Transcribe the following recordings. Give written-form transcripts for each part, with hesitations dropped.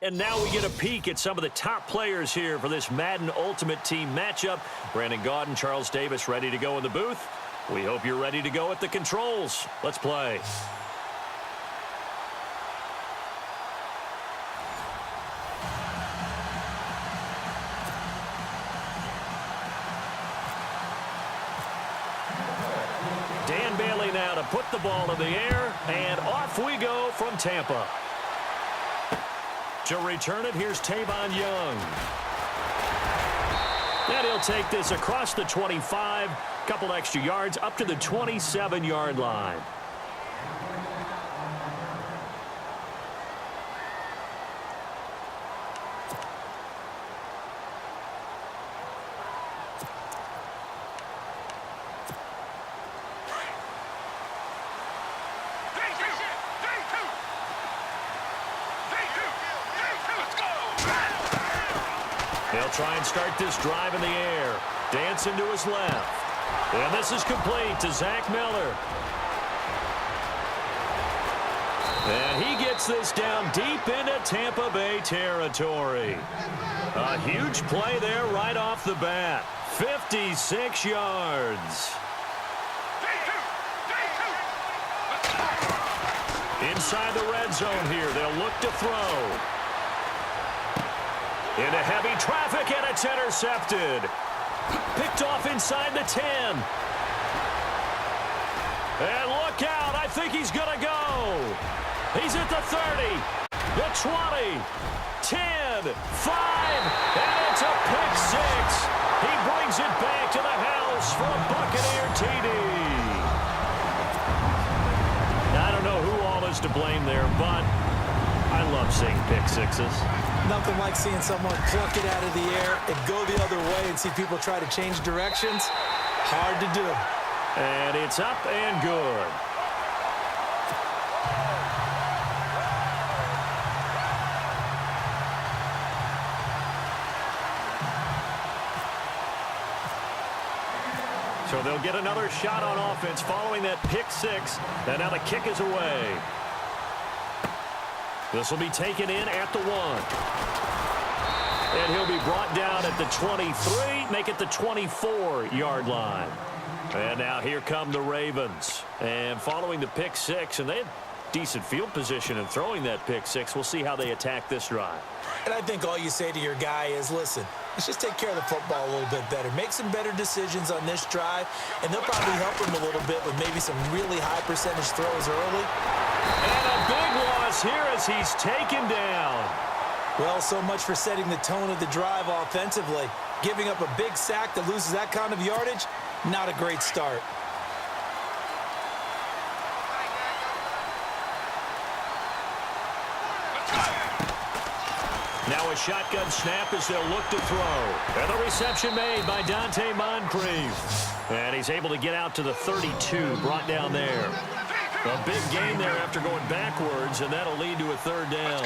And now we get a peek at some of the top players here for this Madden Ultimate Team matchup. Brandon Gaudin, Charles Davis ready to go in the booth. We hope you're ready to go at the controls. Let's play. Dan Bailey now to put the ball in the air, and off we go from Tampa. To return it, here's Tavon Young. And he'll take this across the 25, couple extra yards up to the 27-yard line. They'll try and start this drive in the air. Dancing to his left. And this is complete to Zach Miller. And he gets this down deep into Tampa Bay territory. A huge play there right off the bat. 56 yards. Inside the red zone here, they'll look to throw. Into heavy traffic, and it's intercepted. Picked off inside the 10. And look out, I think he's going to go. He's at the 30, the 20, 10, 5, and it's a pick six. He brings it back to the house for a Buccaneer TD. I don't know who all is to blame there, but I love seeing pick sixes. Nothing like seeing someone pluck it out of the air and go the other way and see people try to change directions. Hard to do. And it's up and good. So they'll get another shot on offense following that pick six. And now the kick is away. This will be taken in at the 1. And he'll be brought down at the 23, make it the 24-yard line. And now here come the Ravens. And following the pick six, and they had decent field position in throwing that pick six. We'll see how they attack this drive. And I think all you say to your guy is, listen, let's just take care of the football a little bit better. Make some better decisions on this drive, and they'll probably help him a little bit with maybe some really high percentage throws early. And a big loss here as he's taken down. Well, so much for setting the tone of the drive offensively. Giving up a big sack that loses that kind of yardage, not a great start. Now a shotgun snap as they'll look to throw. And the reception made by Dante Moncrief. And he's able to get out to the 32, brought down there. A big gain there after going backwards, and that'll lead to a third down.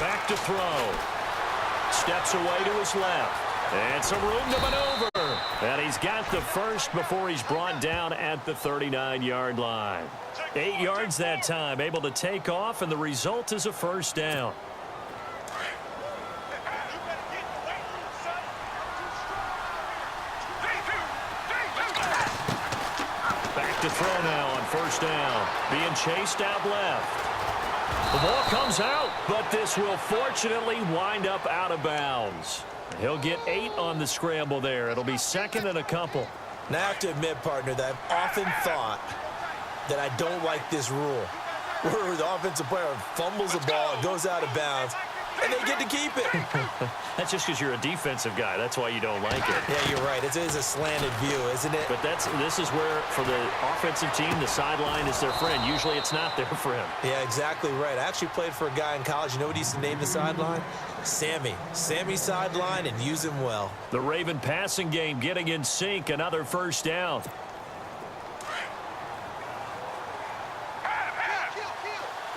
Back to throw. Steps away to his left. And some room to maneuver. And he's got the first before he's brought down at the 39-yard line. 8 yards that time, able to take off, and the result is a first down. Back to throw now on first down. Being chased out left. The ball comes out, but this will fortunately wind up out of bounds. He'll get 8 on the scramble there. It'll be second and a couple. Now, I have to admit, partner, that I've often thought that I don't like this rule, where the offensive player fumbles the ball, it goes out of bounds, and they get to keep it. That's just because you're a defensive guy. That's why you don't like it. Yeah, you're right. It is a slanted view, isn't it? But this is where, for the offensive team, the sideline is their friend. Usually it's not there for him. Yeah, exactly right. I actually played for a guy in college. You know what he used to name the sideline? Sammy. Sammy sideline, and use him well. The Raven passing game getting in sync. Another first down.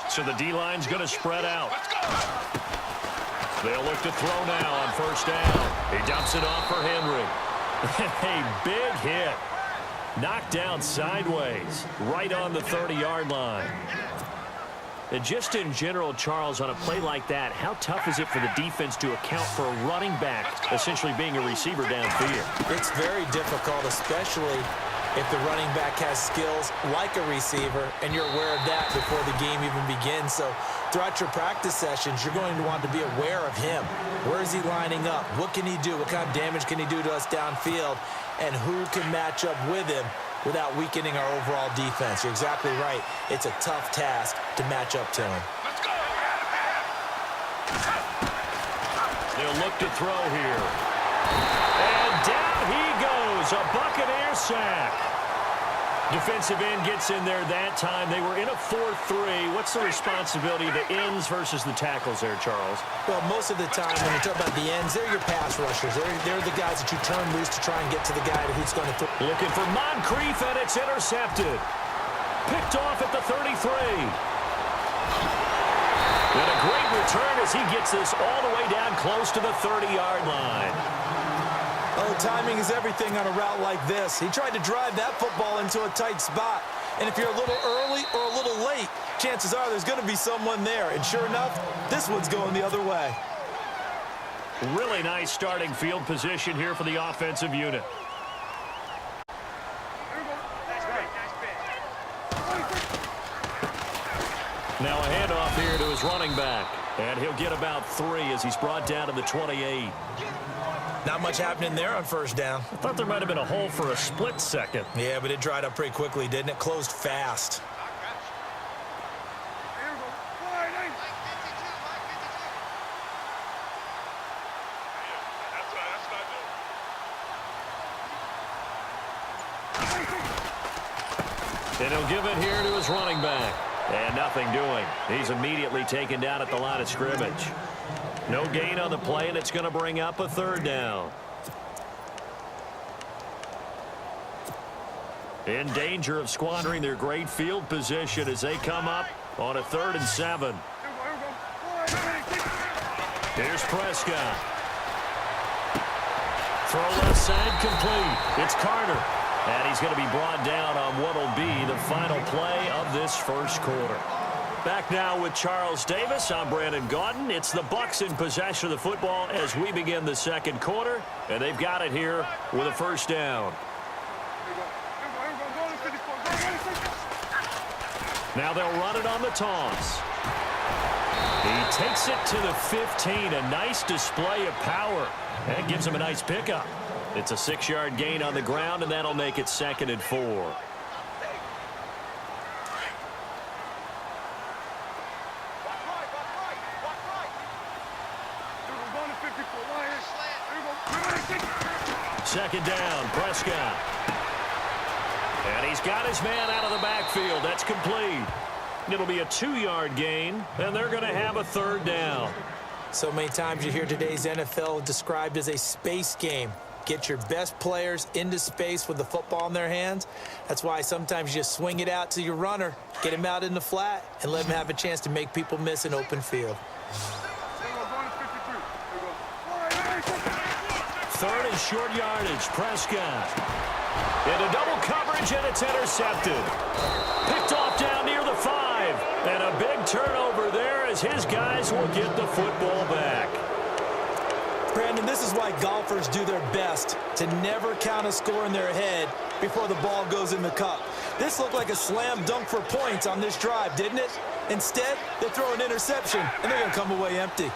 So the D-line's going to spread out. They'll look to throw now on first down. He dumps it off for Henry. A big hit. Knocked down sideways, right on the 30-yard line. And just in general, Charles, on a play like that, how tough is it for the defense to account for a running back essentially being a receiver downfield? It's very difficult, especially if the running back has skills like a receiver, and you're aware of that before the game even begins. So throughout your practice sessions, you're going to want to be aware of him. Where is he lining up? What can he do? What kind of damage can he do to us downfield? And who can match up with him without weakening our overall defense? You're exactly right. It's a tough task to match up to him. They'll look to throw here. And down he goes, a Buccaneer sack. Defensive end gets in there that time. They were in a 4-3. What's the responsibility of the ends versus the tackles there, Charles? Well, most of the time when you talk about the ends, they're your pass rushers. They're the guys that you turn loose to try and get to the guy who's going to throw. Looking for Moncrief, and it's intercepted. Picked off at the 33. And a great return as he gets this all the way down close to the 30-yard line. Oh, timing is everything on a route like this. He tried to drive that football into a tight spot. And if you're a little early or a little late, chances are there's going to be someone there. And sure enough, this one's going the other way. Really nice starting field position here for the offensive unit. Now a handoff here to his running back. And he'll get about 3 as he's brought down to the 28. Not much happening there on first down. I thought there might have been a hole for a split second. Yeah, but it dried up pretty quickly, didn't it? Closed fast. And he'll give it here to his running back. And nothing doing. He's immediately taken down at the line of scrimmage. No gain on the play, and it's going to bring up a 3rd down. In danger of squandering their great field position as they come up on a 3rd and 7. Here's Prescott. Throw left side complete. It's Carter. And he's going to be brought down on what will be the final play of this first quarter. Back now with Charles Davis. I'm Brandon Gaudin. It's the Bucs in possession of the football as we begin the second quarter. And they've got it here with a 1st down. Now they'll run it on the toss. He takes it to the 15. A nice display of power. And gives him a nice pickup. It's a 6-yard gain on the ground, and that'll make it 2nd and 4. Second down, Prescott. And he's got his man out of the backfield. That's complete. It'll be a 2-yard gain, and they're going to have a 3rd down. So many times you hear today's NFL described as a space game. Get your best players into space with the football in their hands. That's why sometimes you just swing it out to your runner, get him out in the flat, and let him have a chance to make people miss an open field. 3rd and short yardage, Prescott. Into double coverage, and it's intercepted. Picked off down near the 5. And a big turnover there as his guys will get the football back. Brandon, this is why golfers do their best to never count a score in their head before the ball goes in the cup. This looked like a slam dunk for points on this drive, didn't it? Instead, they throw an interception, and they're going to come away empty.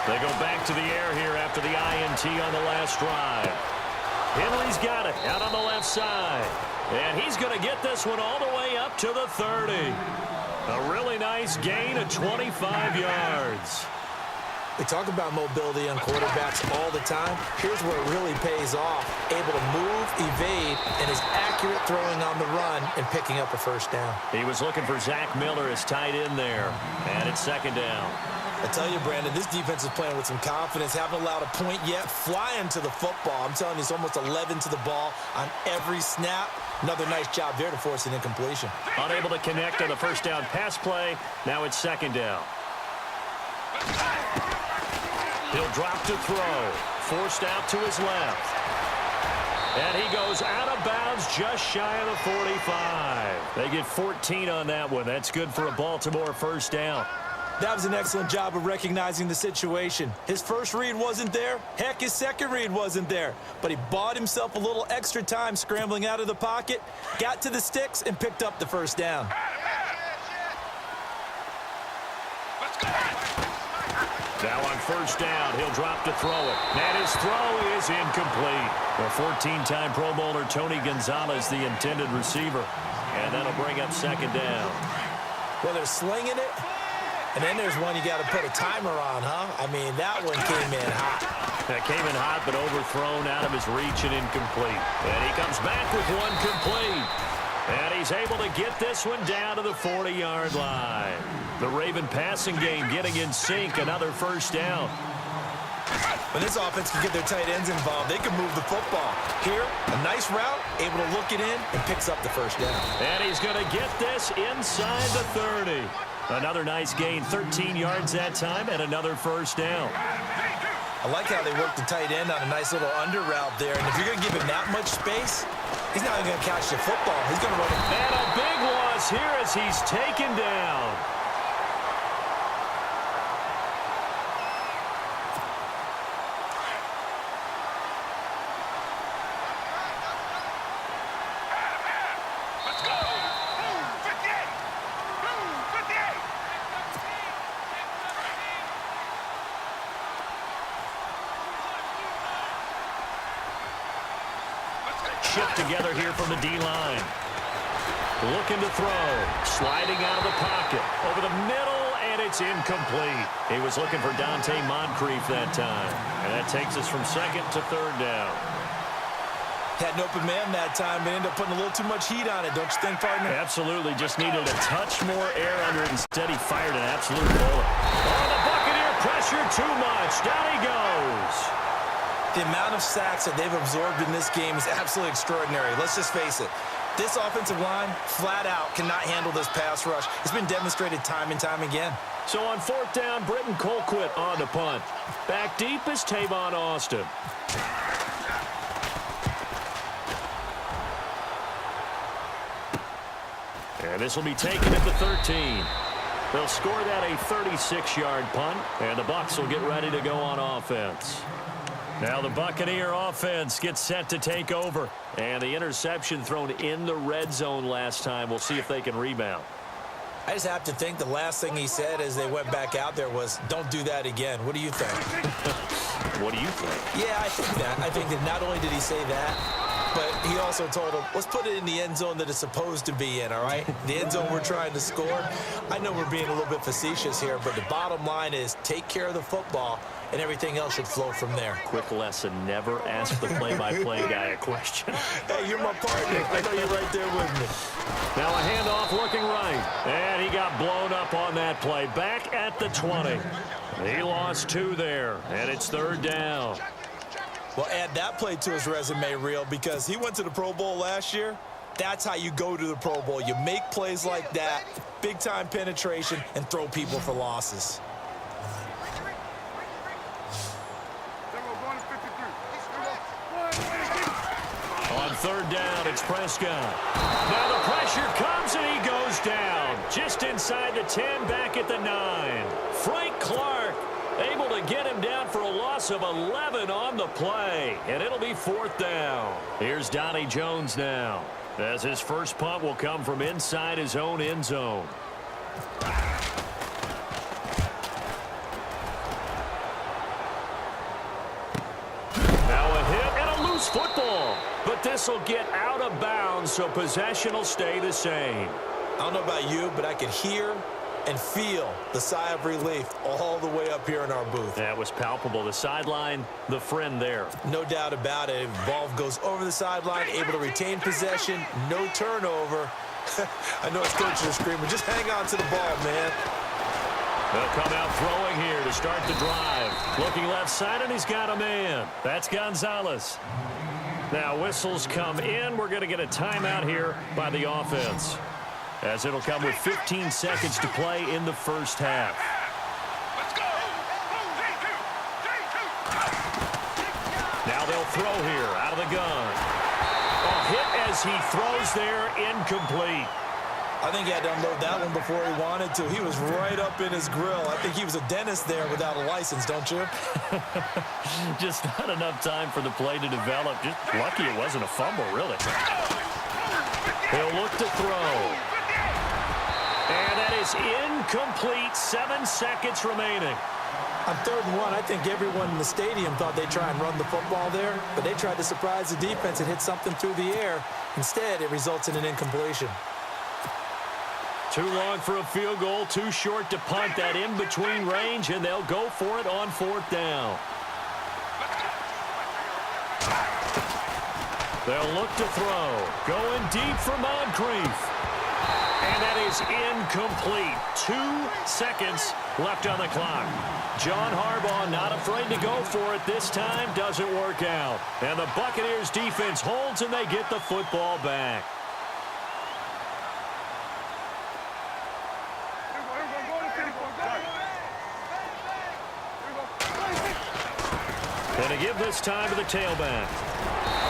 They go back to the air here after the INT on the last drive. Henley's got it out on the left side. And he's going to get this one all the way up to the 30. A really nice gain of 25 yards. We talk about mobility on quarterbacks all the time. Here's where it really pays off. Able to move, evade, and is accurate throwing on the run and picking up a 1st down. He was looking for Zach Miller as tight end there. And it's 2nd down. I tell you, Brandon, this defense is playing with some confidence. Haven't allowed a point yet. Flying to the football. I'm telling you, it's almost 11 to the ball on every snap. Another nice job there to force an incompletion. Unable to connect on the 1st down pass play. Now it's 2nd down. He'll drop to throw. Forced out to his left. And he goes out of bounds just shy of the 45. They get 14 on that one. That's good for a Baltimore first down. That was an excellent job of recognizing the situation. His first read wasn't there. Heck, his second read wasn't there. But he bought himself a little extra time scrambling out of the pocket, got to the sticks, and picked up the first down. Now on first down, he'll drop to throw it. And his throw is incomplete. The 14-time Pro Bowler Tony Gonzalez, the intended receiver. And that'll bring up second down. Well, they're slinging it. And then there's one you got to put a timer on, huh? I mean, that one came in hot. That came in hot, but overthrown out of his reach and incomplete. And he comes back with one complete. And he's able to get this one down to the 40-yard line. The Raven passing game getting in sync, another first down. When this offense can get their tight ends involved, they can move the football. Here, a nice route, able to look it in, and picks up the first down. And he's going to get this inside the 30. Another nice gain, 13 yards that time, and another first down. I like how they work the tight end on a nice little under route there. And if you're going to give him that much space, he's not even going to catch the football. He's going to run it. And a big loss here as he's taken down. Shift together here from the D-line. Looking to throw. Sliding out of the pocket. Over the middle, and it's incomplete. He was looking for Dante Moncrief that time. And that takes us from second to third down. Had an open man that time, but ended up putting a little too much heat on it, don't you think, partner? Absolutely. Just needed a touch more air under it. Instead, he fired an absolute bullet. Oh, the Buccaneer pressure too much. Down he goes. The amount of sacks that they've absorbed in this game is absolutely extraordinary. Let's just face it. This offensive line, flat out, cannot handle this pass rush. It's been demonstrated time and time again. So on fourth down, Britton Colquitt on the punt. Back deep is Tavon Austin. And this will be taken at the 13. They'll score that a 36-yard punt, and the Bucs will get ready to go on offense. Now the Buccaneer offense gets set to take over. And the interception thrown in the red zone last time. We'll see if they can rebound. I just have to think the last thing he said as they went back out there was, don't do that again. What do you think? What do you think? Yeah, I think that not only did he say that, but he also told him, let's put it in the end zone that it's supposed to be in, all right? The end zone we're trying to score. I know we're being a little bit facetious here, but the bottom line is take care of the football, and everything else should flow from there. Quick lesson, never ask the play-by-play guy a question. Hey, you're my partner. I know you're right there with me. Now a handoff looking right. And he got blown up on that play. Back at the 20. He lost 2 there, and it's third down. Well, add that play to his resume reel because he went to the Pro Bowl last year. That's how you go to the Pro Bowl. You make plays like that, big-time penetration, and throw people for losses. On third down, it's Prescott. Now the pressure comes, and he goes down. Just inside the 10, back at the 9. Frank Clark able to get him down for a loss of 11 on the play. And it'll be fourth down. Here's Donnie Jones now, as his first punt will come from inside his own end zone. Now a hit and a loose football. But this will get out of bounds, so possession will stay the same. I don't know about you, but I could hear and feel the sigh of relief all the way up here in our booth. That was palpable. The sideline, the friend there. No doubt about it. Ball goes over the sideline, able to retain possession, no turnover. I know it's coaches are screaming, just hang on to the ball, man. They'll come out throwing here to start the drive. Looking left side, and he's got a man. That's Gonzalez. Now whistles come in. We're going to get a timeout here by the offense, as it'll come with 15 seconds to play in the first half. Let's go. 3, 2, 3, 2. Now they'll throw here out of the gun. as he throws there, incomplete. I think he had to unload that one before he wanted to. He was right up in his grill. I think he was a dentist there without a license, don't you? Just not enough time for the play to develop. Just lucky it wasn't a fumble, really. He'll look to throw. And that is incomplete. 7 seconds remaining. On 3rd and 1, I think everyone in the stadium thought they'd try and run the football there, but they tried to surprise the defense and hit something through the air. Instead, it results in an incompletion. Too long for a field goal, too short to punt. That in-between range, and they'll go for it on 4th down. They'll look to throw. Going deep for Moncrief. And that is incomplete. 2 seconds left on the clock. John Harbaugh not afraid to go for it this time. Doesn't work out. And the Buccaneers defense holds, and they get the football back. Going to give this time to the tailback.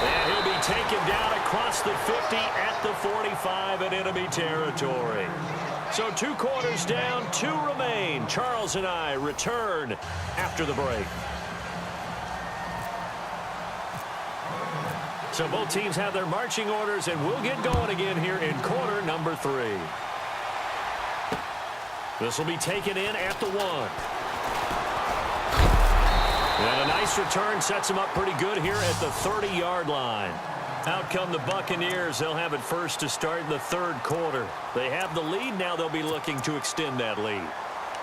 And he'll be taken down across the 50 at the 45 in enemy territory. So 2 quarters down, 2 remain. Charles and I return after the break. So both teams have their marching orders, and we'll get going again here in quarter number 3. This will be taken in at the 1. And a nice return sets them up pretty good here at the 30-yard line. Out come the Buccaneers. They'll have it first to start in the 3rd quarter. They have the lead. Now they'll be looking to extend that lead.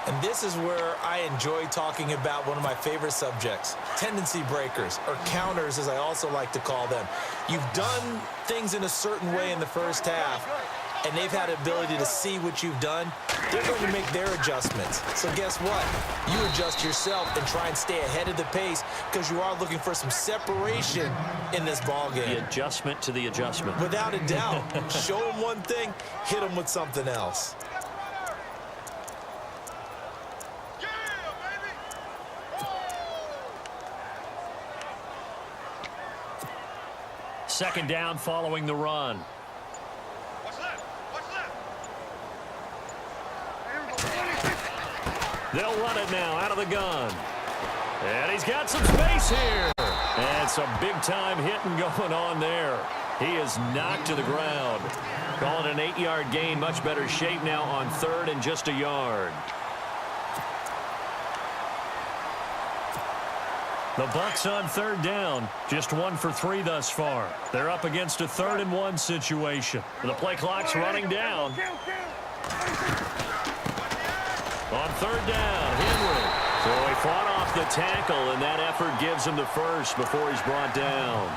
And this is where I enjoy talking about one of my favorite subjects, tendency breakers, or counters as I also like to call them. You've done things in a certain way in the first half, and they've had the ability to see what you've done. They're going to make their adjustments. So guess what? You adjust yourself and try and stay ahead of the pace because you are looking for some separation in this ballgame. The adjustment to the adjustment. Without a doubt. Show them one thing, hit them with something else. Second down following the run. They'll run it now out of the gun. And he's got some space here. And some big-time hitting going on there. He is knocked to the ground. Call it an 8-yard gain. Much better shape now on 3rd and just a yard. The Bucs on 3rd down. Just 1 for 3 thus far. They're up against a 3rd and 1 situation. The play clock's running down. On 3rd down, Henry. So he fought off the tackle, and that effort gives him the first before he's brought down.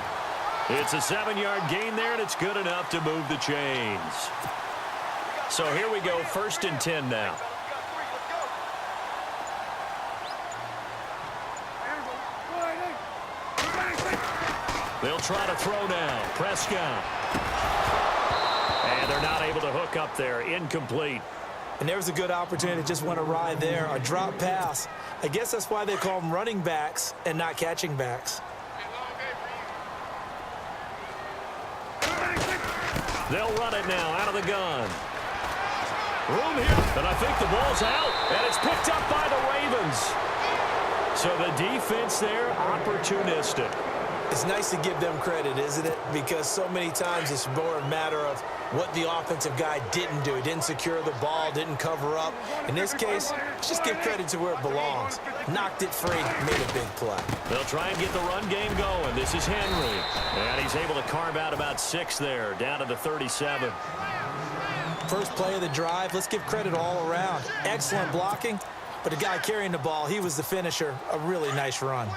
It's a 7-yard gain there, and it's good enough to move the chains. So here we go, 1st and 10 now. They'll try to throw now. Prescott. And they're not able to hook up there. Incomplete. And there was a good opportunity that just went awry there. A drop pass. I guess that's why they call them running backs and not catching backs. They'll run it now out of the gun. Room here. And I think the ball's out. And it's picked up by the Ravens. So the defense there, opportunistic. It's nice to give them credit, isn't it? Because so many times it's more a matter of what the offensive guy didn't do. He didn't secure the ball, didn't cover up. In this case, just give credit to where it belongs. Knocked it free, made a big play. They'll try and get the run game going. This is Henry. And he's able to carve out about 6 there, down to the 37. First play of the drive, let's give credit all around. Excellent blocking, but the guy carrying the ball, he was the finisher. A really nice run.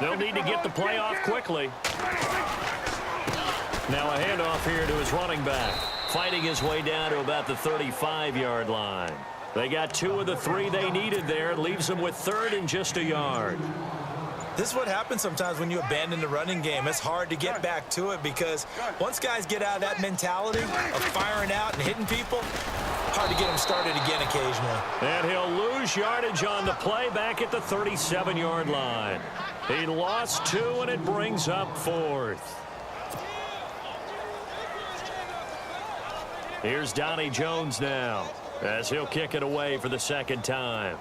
They'll need to get the play off quickly. Now a handoff here to his running back. Fighting his way down to about the 35-yard line. They got 2 of the 3 they needed there. It leaves them with 3rd and just a yard. This is what happens sometimes when you abandon the running game. It's hard to get back to it because once guys get out of that mentality of firing out and hitting people, Hard to get him started again occasionally. And he'll lose yardage on the play back at the 37-yard line. He lost 2, and it brings up 4th. Here's Donnie Jones now as he'll kick it away for the second time.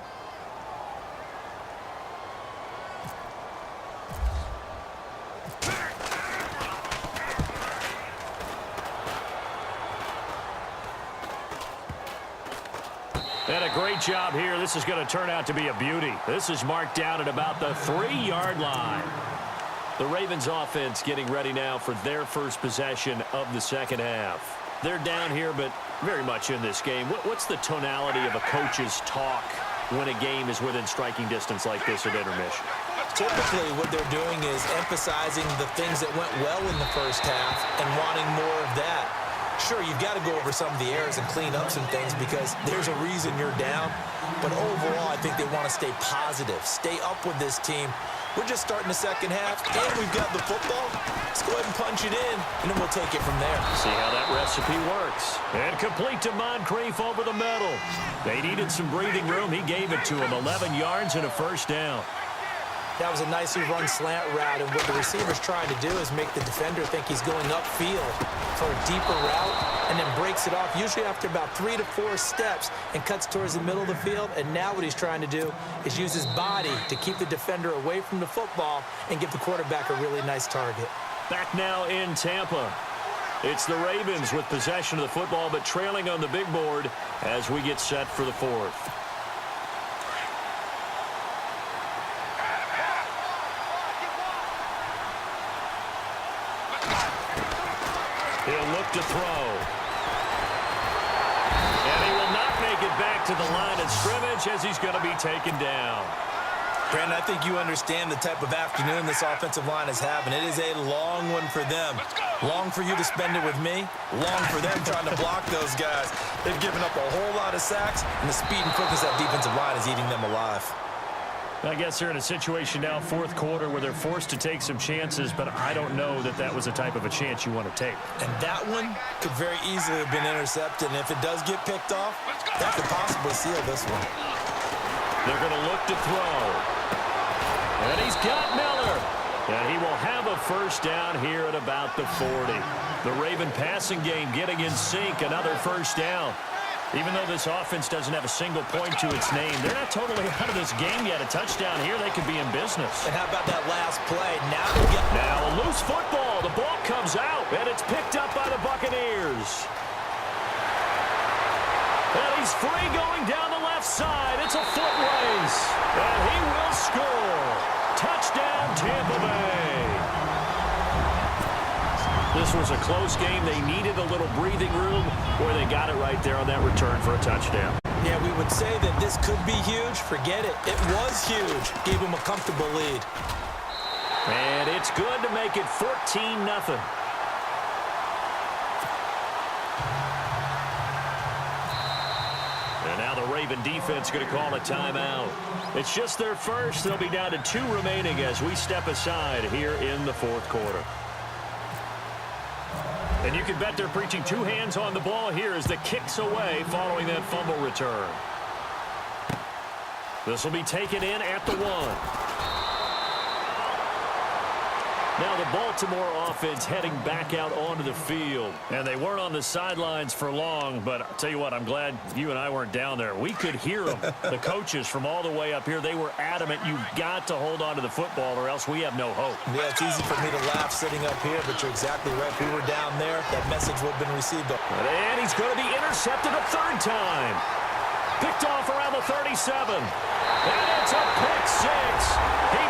And a great job here. This is going to turn out to be a beauty. This is marked down at about the 3-yard line. The Ravens offense getting ready now for their first possession of the second half. They're down here, but very much in this game. What's the tonality of a coach's talk when a game is within striking distance like this at intermission? Typically, what they're doing is emphasizing the things that went well in the first half and wanting more of that. Sure, you've got to go over some of the errors and clean up some things because there's a reason you're down. But overall, I think they want to stay positive, stay up with this team. We're just starting the second half, and we've got the football. Let's go ahead and punch it in, and then we'll take it from there. See how that recipe works. And complete to Moncrief over the middle. They needed some breathing room. He gave it to him. 11 yards and a first down. That was a nicely run slant route, and what the receiver's trying to do is make the defender think he's going upfield for a deeper route and then breaks it off, usually after about 3 to 4 steps, and cuts towards the middle of the field. And now what he's trying to do is use his body to keep the defender away from the football and give the quarterback a really nice target. Back now in Tampa. It's the Ravens with possession of the football, but trailing on the big board as we get set for the 4th. He'll look to throw. And he will not make it back to the line of scrimmage as he's going to be taken down. Brandon, I think you understand the type of afternoon this offensive line is having. It is a long one for them. Long for you to spend it with me. Long for them trying to block those guys. They've given up a whole lot of sacks, and the speed and quickness of that defensive line is eating them alive. I guess they're in a situation now, 4th quarter, where they're forced to take some chances, but I don't know that that was the type of a chance you want to take. And that one could very easily have been intercepted, and if it does get picked off, that could possibly seal this one. They're going to look to throw. And he's got Miller. And he will have a first down here at about the 40. The Raven passing game getting in sync, another first down. Even though this offense doesn't have a single point to its name, they're not totally out of this game yet. A touchdown here, they could be in business. And how about that last play? Now a loose football. The ball comes out, and it's picked up by the Buccaneers. And he's free going down the left side. It's a foot race. And he will score. Touchdown, Tampa Bay. This was a close game. They needed a little breathing room, where they got it right there on that return for a touchdown. Yeah, we would say that this could be huge. Forget it. It was huge. Gave them a comfortable lead. And it's good to make it 14-0. And now the Raven defense going to call a timeout. It's just their first. They'll be down to 2 remaining as we step aside here in the 4th quarter. And you can bet they're preaching 2 hands on the ball here as the kick's away following that fumble return. This will be taken in at the 1. Now the Baltimore offense heading back out onto the field. And they weren't on the sidelines for long, but I'll tell you what, I'm glad you and I weren't down there. We could hear them. The coaches from all the way up here, they were adamant, you've got to hold on to the football or else we have no hope. Yeah, it's easy for me to laugh sitting up here, but you're exactly right. If we were down there, that message would have been received. And he's going to be intercepted a 3rd time. Picked off around the 37. And it's a pick 6. He